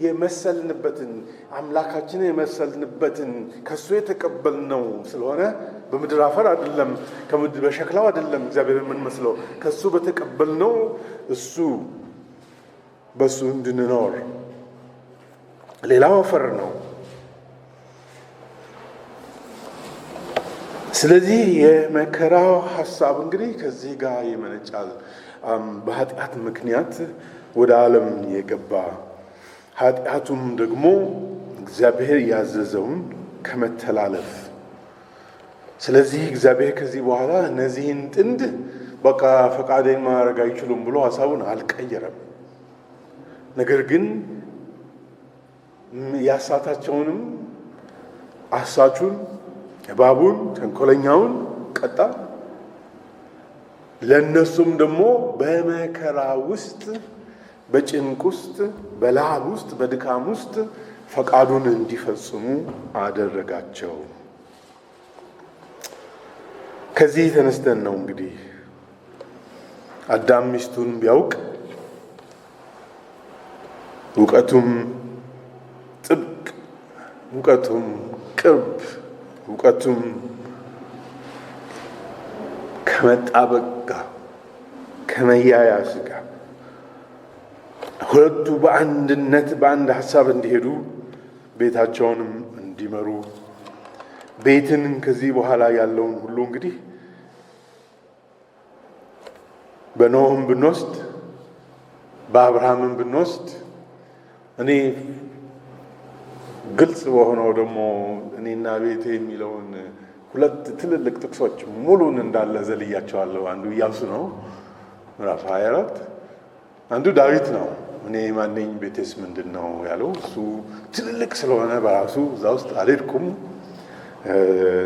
የመሰልንበትን አምላካችንን የመሰልንበትን ከሱ የተቀበልነው ስለሆነ በምድር አፈር አይደለም፣ በሸክላው አይደለም እግዚአብሔር የምንመስለው፣ ከሱ በተቀበልነው እሱ በሱ እንድንኖር። ሌላው አፈር ነው። ስለዚህ የመከራው ሀሳብ እንግዲህ ከዚህ ጋር ይመነጫል። በኃጢአት ምክንያት ወደ ዓለም የገባ ኃጢአቱም ደግሞ እግዚአብሔር ያዘዘውን ከመተላለፍ። ስለዚህ እግዚአብሔር ከዚህ በኋላ እነዚህን ጥንድ በቃ ፈቃዴን ማድረግ አይችሉም ብሎ ሀሳቡን አልቀየረም። ነገር ግን ያሳታቸውንም አሳቹን እባቡን ተንኮለኛውን ቀጣ። ለነሱም ደግሞ በመከራ ውስጥ በጭንቅ ውስጥ በላብ ውስጥ በድካም ውስጥ ፈቃዱን እንዲፈጽሙ አደረጋቸው። ከዚህ ተነስተን ነው እንግዲህ አዳም ሚስቱን ቢያውቅ እውቀቱም ጥብቅ፣ እውቀቱም ቅርብ፣ እውቀቱም ከመጣበቅ ጋር ከመያያዝ ጋር ሁለቱ በአንድነት በአንድ ሀሳብ እንዲሄዱ ቤታቸውንም እንዲመሩ ቤትን ከዚህ በኋላ ያለውን ሁሉ እንግዲህ በኖህም ብንወስድ በአብርሃምም ብንወስድ እኔ ግልጽ በሆነው ደግሞ እኔና ቤቴ የሚለውን ሁለት ትልልቅ ጥቅሶች ሙሉን እንዳለ ዘልያቸዋለሁ። አንዱ ኢያሱ ነው ምዕራፍ 24፣ አንዱ ዳዊት ነው እኔ ማነኝ ቤቴስ ምንድን ነው ያለው። እሱ ትልልቅ ስለሆነ በራሱ እዛ ውስጥ አልሄድኩም።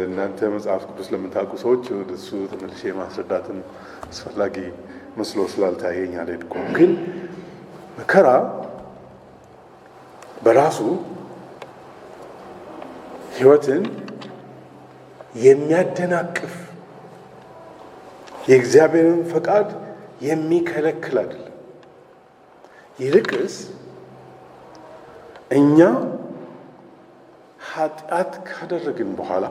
እናንተ መጽሐፍ ቅዱስ ለምታውቁ ሰዎች ወደ እሱ ተመልሼ ማስረዳትን አስፈላጊ መስሎ ስላልታየኝ አልሄድኩም። ግን መከራ በራሱ ሕይወትን የሚያደናቅፍ የእግዚአብሔርን ፈቃድ የሚከለክል አይደለም። ይልቅስ እኛ ኃጢአት ካደረግን በኋላ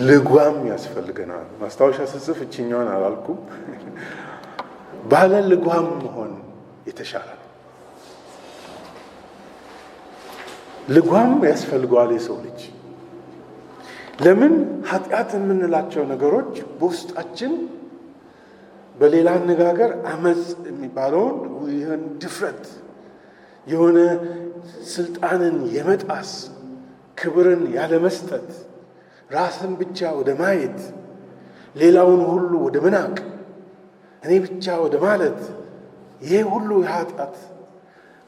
ልጓም ያስፈልገናል። ማስታወሻ ስጽፍ እችኛዋን አላልኩም። ባለ ልጓም መሆን የተሻለ ነው። ልጓም ያስፈልገዋል የሰው ልጅ። ለምን? ኃጢአት የምንላቸው ነገሮች በውስጣችን በሌላ አነጋገር አመፅ የሚባለውን ይህን ድፍረት የሆነ ስልጣንን የመጣስ ክብርን ያለመስጠት ራስን ብቻ ወደ ማየት ሌላውን ሁሉ ወደ መናቅ እኔ ብቻ ወደ ማለት ይሄ ሁሉ የኃጢአት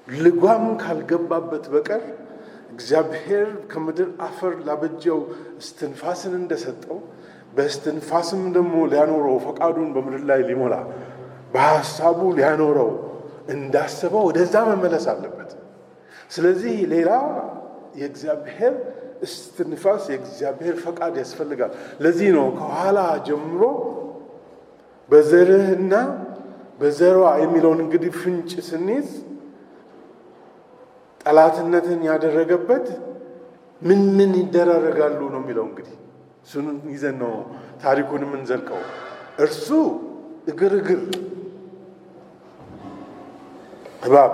ልጓም ካልገባበት በቀር እግዚአብሔር ከምድር አፈር ላበጀው እስትንፋስን እንደሰጠው በእስትንፋስም ደግሞ ሊያኖረው ፈቃዱን በምድር ላይ ሊሞላ በሐሳቡ ሊያኖረው እንዳሰበው ወደዛ መመለስ አለበት። ስለዚህ ሌላ የእግዚአብሔር እስትንፋስ የእግዚአብሔር ፈቃድ ያስፈልጋል። ለዚህ ነው ከኋላ ጀምሮ በዘርህና በዘሯ የሚለውን እንግዲህ ፍንጭ ስንይዝ ጠላትነትን ያደረገበት ምን ምን ይደራረጋሉ ነው የሚለው። እንግዲህ እሱን ይዘን ነው ታሪኩን የምንዘልቀው። እርሱ እግር እባብ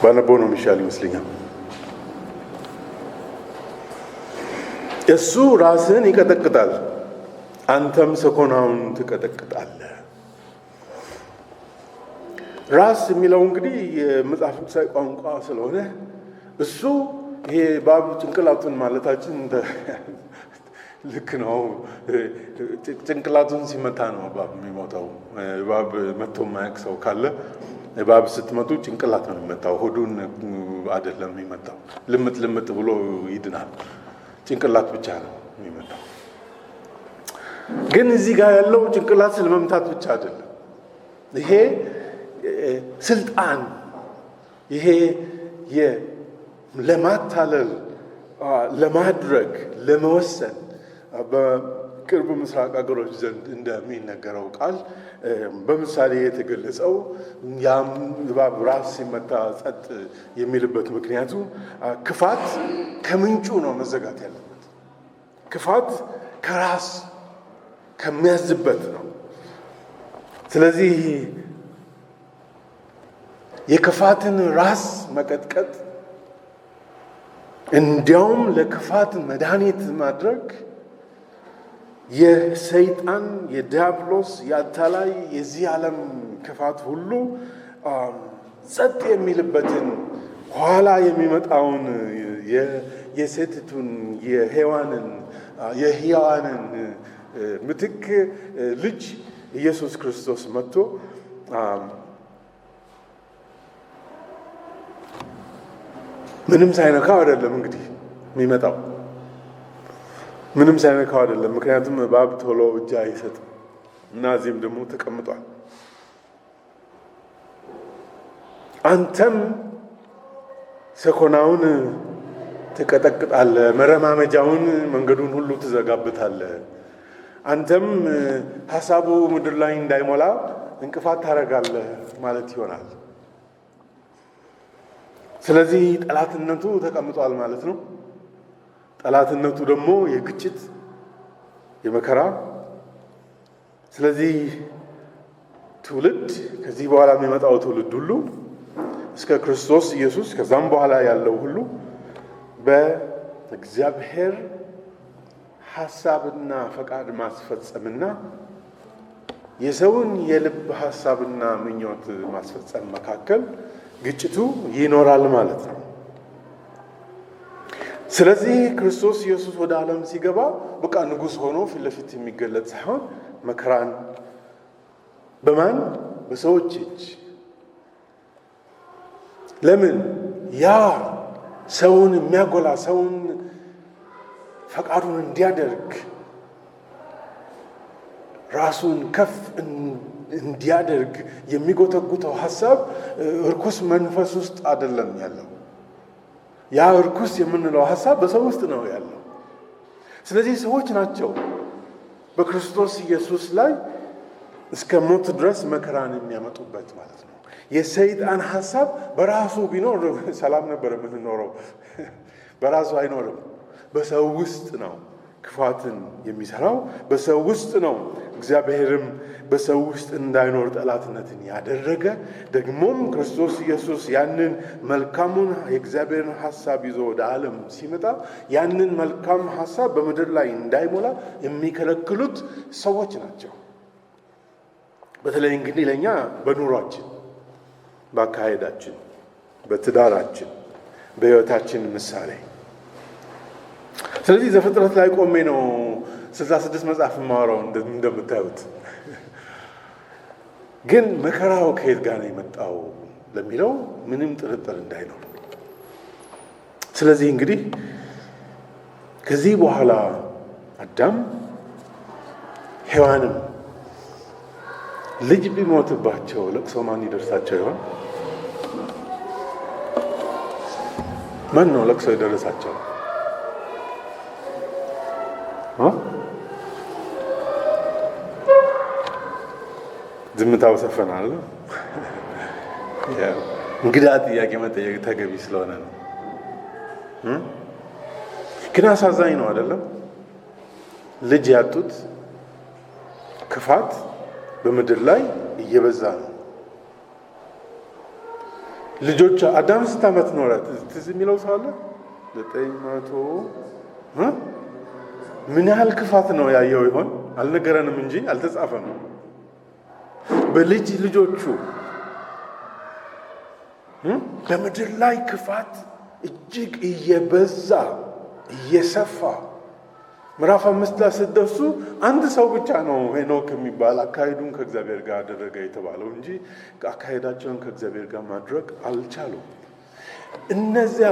ባነበው ነው የሚሻል ይመስለኛል። እሱ ራስን ይቀጠቅጣል፣ አንተም ሰኮናውን ትቀጠቅጣለህ። ራስ የሚለው እንግዲህ የመጽሐፍ ቅዱሳዊ ቋንቋ ስለሆነ እሱ ይሄ እባብ ጭንቅላቱን ማለታችን ልክ ነው። ጭንቅላቱን ሲመታ ነው እባብ የሚሞተው። እባብ መቶ የማያውቅ ሰው ካለ እባብ ስትመቱ ጭንቅላት ነው የሚመታው፣ ሆዱን አይደለም የሚመታው። ልምጥ ብሎ ይድናል። ጭንቅላት ብቻ ነው የሚመታው። ግን እዚህ ጋር ያለው ጭንቅላት ስለመምታት ብቻ አይደለም። ይሄ ስልጣን፣ ይሄ ለማታለል፣ ለማድረግ፣ ለመወሰን በቅርብ ምስራቅ ሀገሮች ዘንድ እንደሚነገረው ቃል በምሳሌ የተገለጸው ያም እባብ ራስ ሲመታ ጸጥ የሚልበት ምክንያቱ ክፋት ከምንጩ ነው መዘጋት ያለበት። ክፋት ከራስ ከሚያዝበት ነው። ስለዚህ የክፋትን ራስ መቀጥቀጥ እንዲያውም ለክፋት መድኃኒት ማድረግ የሰይጣን የዲያብሎስ የአታላይ የዚህ ዓለም ክፋት ሁሉ ጸጥ የሚልበትን ኋላ የሚመጣውን የሴቲቱን የሕያዋንን ምትክ ልጅ ኢየሱስ ክርስቶስ መጥቶ ምንም ሳይነካው አይደለም እንግዲህ የሚመጣው፣ ምንም ሳይነካው አይደለም። ምክንያቱም እባብ ቶሎ እጅ አይሰጥም እና እዚህም ደግሞ ተቀምጧል። አንተም ሰኮናውን ትቀጠቅጣለህ፣ መረማመጃውን መንገዱን ሁሉ ትዘጋብታለህ። አንተም ሐሳቡ ምድር ላይ እንዳይሞላ እንቅፋት ታደርጋለህ ማለት ይሆናል። ስለዚህ ጠላትነቱ ተቀምጧል ማለት ነው። ጠላትነቱ ደግሞ የግጭት፣ የመከራ። ስለዚህ ትውልድ ከዚህ በኋላ የሚመጣው ትውልድ ሁሉ እስከ ክርስቶስ ኢየሱስ ከዛም በኋላ ያለው ሁሉ በእግዚአብሔር ሐሳብና ፈቃድ ማስፈጸምና የሰውን የልብ ሐሳብና ምኞት ማስፈጸም መካከል ግጭቱ ይኖራል ማለት ነው። ስለዚህ ክርስቶስ ኢየሱስ ወደ ዓለም ሲገባ በቃ ንጉሥ ሆኖ ፊት ለፊት የሚገለጥ ሳይሆን መከራን በማን በሰዎች እጅ። ለምን? ያ ሰውን የሚያጎላ ሰውን ፈቃዱን እንዲያደርግ ራሱን ከፍ እንዲያደርግ የሚጎተጉተው ሐሳብ እርኩስ መንፈስ ውስጥ አይደለም ያለው። ያ እርኩስ የምንለው ሐሳብ በሰው ውስጥ ነው ያለው። ስለዚህ ሰዎች ናቸው በክርስቶስ ኢየሱስ ላይ እስከ ሞት ድረስ መከራን የሚያመጡበት ማለት ነው። የሰይጣን ሐሳብ በራሱ ቢኖር ሰላም ነበር የምንኖረው። በራሱ አይኖርም። በሰው ውስጥ ነው ክፋትን የሚሰራው፣ በሰው ውስጥ ነው። እግዚአብሔርም በሰው ውስጥ እንዳይኖር ጠላትነትን ያደረገ፣ ደግሞም ክርስቶስ ኢየሱስ ያንን መልካሙን የእግዚአብሔርን ሐሳብ ይዞ ወደ ዓለም ሲመጣ ያንን መልካም ሐሳብ በምድር ላይ እንዳይሞላ የሚከለክሉት ሰዎች ናቸው። በተለይ እንግዲህ ለእኛ በኑሯችን፣ በአካሄዳችን፣ በትዳራችን፣ በሕይወታችን ምሳሌ። ስለዚህ ዘፍጥረት ላይ ቆሜ ነው 66 መጽሐፍ የማወራው እንደምታዩት። ግን መከራው ከየት ጋር ነው የመጣው ለሚለው ምንም ጥርጥር እንዳይኖር። ስለዚህ እንግዲህ ከዚህ በኋላ አዳም ሔዋንም ልጅ ቢሞትባቸው ለቅሶ ማን ይደርሳቸው ይሆን? ማን ነው ለቅሶ የደረሳቸው? ዝምታው ሰፈናል። እንግዳ ጥያቄ መጠየቅ ተገቢ ስለሆነ ነው። ግን አሳዛኝ ነው አይደለም? ልጅ ያጡት ክፋት በምድር ላይ እየበዛ ነው። ልጆች አዳም ስንት ዓመት ኖረ? ትዝ የሚለው ሰው አለ? 900 ምን ያህል ክፋት ነው ያየው ይሆን? አልነገረንም እንጂ አልተጻፈም። በልጅ ልጆቹ በምድር ላይ ክፋት እጅግ እየበዛ እየሰፋ ምዕራፍ 5 ላይ ስትደርሱ አንድ ሰው ብቻ ነው ሄኖክ የሚባል አካሄዱን ከእግዚአብሔር ጋር አደረገ የተባለው እንጂ አካሄዳቸውን ከእግዚአብሔር ጋር ማድረግ አልቻሉም። እነዚያ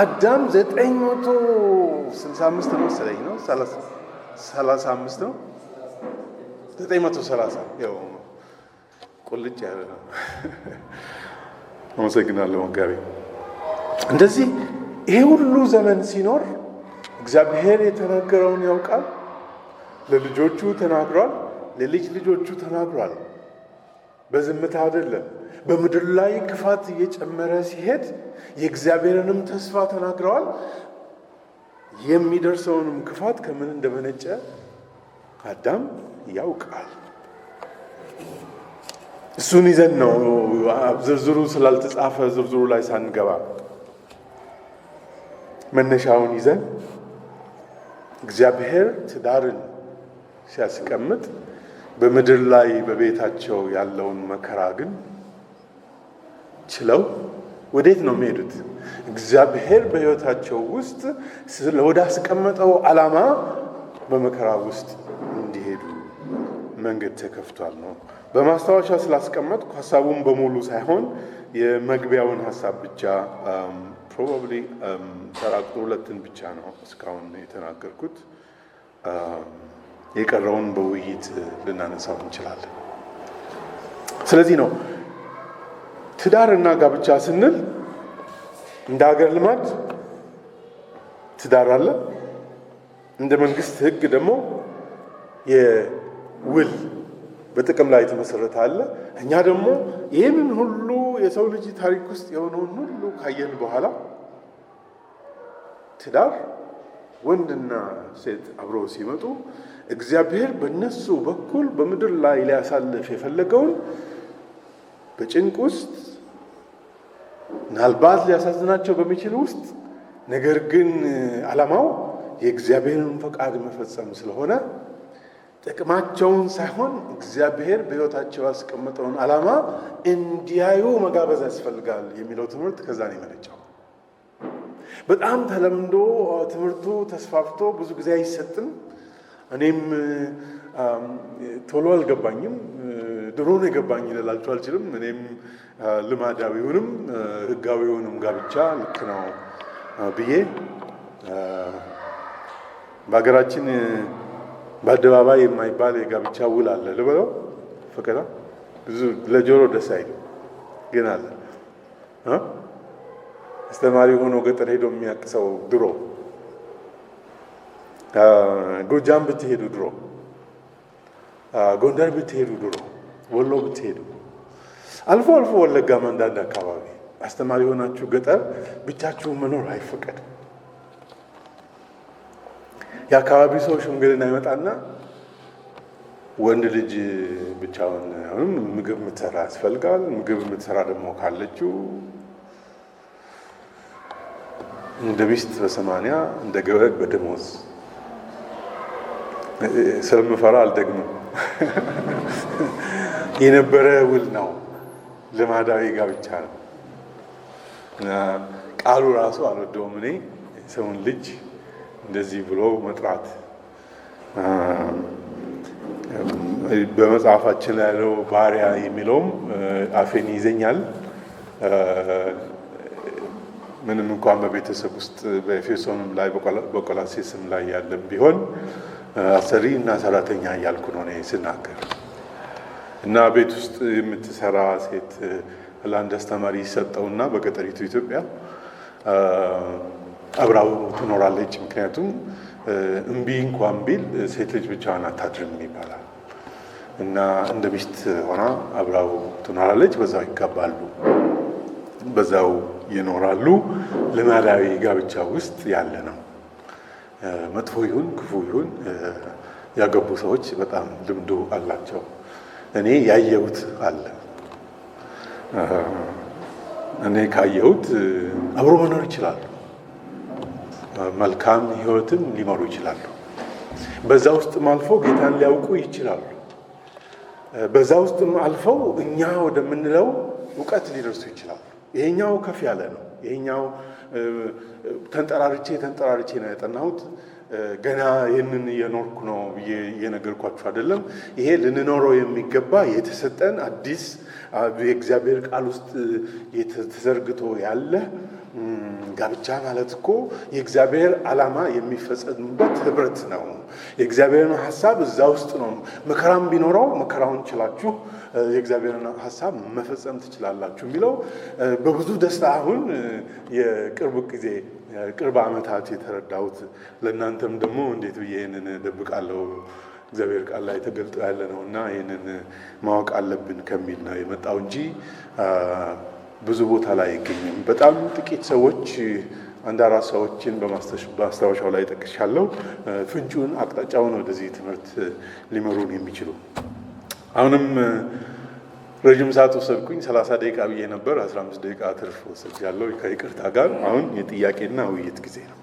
አዳም 965 ነው መሰለኝ ነው 35 ነው 930 ያው ቁልጭ ያለ ነው። አመሰግናለሁ መጋቢ። እንደዚህ ይሄ ሁሉ ዘመን ሲኖር እግዚአብሔር የተናገረውን ያውቃል። ለልጆቹ ተናግሯል፣ ለልጅ ልጆቹ ተናግሯል። በዝምታ አይደለም። በምድር ላይ ክፋት እየጨመረ ሲሄድ የእግዚአብሔርንም ተስፋ ተናግረዋል። የሚደርሰውንም ክፋት ከምን እንደመነጨ አዳም ያውቃል። እሱን ይዘን ነው ዝርዝሩ ስላልተጻፈ ዝርዝሩ ላይ ሳንገባ መነሻውን ይዘን እግዚአብሔር ትዳርን ሲያስቀምጥ በምድር ላይ በቤታቸው ያለውን መከራ ግን ችለው ወዴት ነው የሚሄዱት? እግዚአብሔር በሕይወታቸው ውስጥ ወደ አስቀመጠው ዓላማ በመከራ ውስጥ እንዲሄዱ መንገድ ተከፍቷል ነው። በማስታወሻ ስላስቀመጥኩ ሀሳቡን በሙሉ ሳይሆን የመግቢያውን ሀሳብ ብቻ ፕሮባብሊ ተራ ቁጥር 2 ብቻ ነው እስካሁን የተናገርኩት። የቀረውን በውይይት ልናነሳው እንችላለን። ስለዚህ ነው ትዳርና ጋብቻ ስንል እንደ ሀገር ልማድ ትዳር አለ። እንደ መንግስት ሕግ ደግሞ የውል በጥቅም ላይ የተመሰረተ አለ። እኛ ደግሞ ይህንን ሁሉ የሰው ልጅ ታሪክ ውስጥ የሆነውን ሁሉ ካየን በኋላ ትዳር ወንድና ሴት አብረው ሲመጡ እግዚአብሔር በእነሱ በኩል በምድር ላይ ሊያሳልፍ የፈለገውን በጭንቅ ውስጥ ምናልባት ሊያሳዝናቸው በሚችል ውስጥ ነገር ግን ዓላማው የእግዚአብሔርን ፈቃድ መፈጸም ስለሆነ ጥቅማቸውን ሳይሆን እግዚአብሔር በሕይወታቸው ያስቀመጠውን ዓላማ እንዲያዩ መጋበዝ ያስፈልጋል የሚለው ትምህርት ከዛ ነው የመነጨው። በጣም ተለምዶ ትምህርቱ ተስፋፍቶ ብዙ ጊዜ አይሰጥም። እኔም ቶሎ አልገባኝም። ድሮ ነው የገባኝ ልላችሁ አልችልም። እኔም ልማዳዊውንም ሕጋዊውንም ጋብቻ ልክ ነው ብዬ በሀገራችን በአደባባይ የማይባል የጋብቻ ውል አለ ልበለው። ፈቀዳ ብዙ ለጆሮ ደስ አይልም፣ ግን አለ። አስተማሪ ሆኖ ገጠር ሄዶ የሚያቅሰው ድሮ ጎጃም ብትሄዱ ድሮ፣ ጎንደር ብትሄዱ ድሮ፣ ወሎ ብትሄዱ፣ አልፎ አልፎ ወለጋም አንዳንድ አካባቢ አስተማሪ ሆናችሁ ገጠር ብቻችሁን መኖር አይፈቀድም። የአካባቢ ሰው ሽምግልና ይመጣና ወንድ ልጅ ብቻውን አሁንም ምግብ የምትሰራ ያስፈልጋል። ምግብ የምትሰራ ደግሞ ካለችው እንደ ሚስት በ80 እንደ ገበግ በደሞዝ ስለምፈራ አልደግምም። የነበረ ውል ነው። ልማዳዊ ጋብቻ ነው። ቃሉ ራሱ አልወደውም እኔ ሰውን ልጅ እንደዚህ ብሎ መጥራት። በመጽሐፋችን ላይ ያለው ባሪያ የሚለውም አፌን ይዘኛል። ምንም እንኳን በቤተሰብ ውስጥ በኤፌሶንም ላይ በቆላሴስም ላይ ያለም ቢሆን አሰሪ እና ሰራተኛ እያልኩ ነው እኔ ስናገር። እና ቤት ውስጥ የምትሰራ ሴት ለአንድ አስተማሪ ይሰጠውና በገጠሪቱ ኢትዮጵያ አብራው ትኖራለች። ምክንያቱም እምቢ እንኳን ቢል ሴት ልጅ ብቻዋን አታድርም ይባላል። እና እንደ ሚስት ሆና አብራው ትኖራለች። በዛው ይጋባሉ፣ በዛው ይኖራሉ። ልማዳዊ ጋብቻ ውስጥ ያለ ነው። መጥፎ ይሁን ክፉ ይሁን ያገቡ ሰዎች በጣም ልምዱ አላቸው። እኔ ያየሁት አለ። እኔ ካየሁት አብሮ መኖር ይችላሉ። መልካም ሕይወትን ሊመሩ ይችላሉ። በዛ ውስጥም አልፈው ጌታን ሊያውቁ ይችላሉ። በዛ ውስጥም አልፈው እኛ ወደምንለው እውቀት ሊደርሱ ይችላሉ። ይሄኛው ከፍ ያለ ነው። ይሄኛው ተንጠራርቼ ነው ያጠናሁት። ገና ይህንን እየኖርኩ ነው ብዬ እየነገርኳችሁ አይደለም። ይሄ ልንኖረው የሚገባ የተሰጠን አዲስ የእግዚአብሔር ቃል ውስጥ ተዘርግቶ ያለ ጋብቻ ማለት እኮ የእግዚአብሔር ዓላማ የሚፈጸምበት ህብረት ነው። የእግዚአብሔርን ሀሳብ እዛ ውስጥ ነው። መከራም ቢኖረው መከራውን ችላችሁ የእግዚአብሔርን ሀሳብ መፈጸም ትችላላችሁ የሚለው በብዙ ደስታ አሁን የቅርብ ዓመታት የተረዳሁት፣ ለእናንተም ደግሞ እንዴት ብዬ ይህንን ደብቃለሁ እግዚአብሔር ቃል ላይ ተገልጦ ያለ ነው እና ይህንን ማወቅ አለብን ከሚል ነው የመጣው እንጂ ብዙ ቦታ ላይ አይገኝም። በጣም ጥቂት ሰዎች አንድ አራት ሰዎችን በማስታወሻው ላይ ጠቅሻለሁ። ፍንጩን አቅጣጫውን ወደዚህ ትምህርት ሊመሩን የሚችሉ አሁንም ረጅም ሰዓት ወሰድኩኝ። 30 ደቂቃ ብዬ ነበር፣ 15 ደቂቃ ትርፍ ወስጃለሁ ከይቅርታ ጋር። አሁን የጥያቄና ውይይት ጊዜ ነው።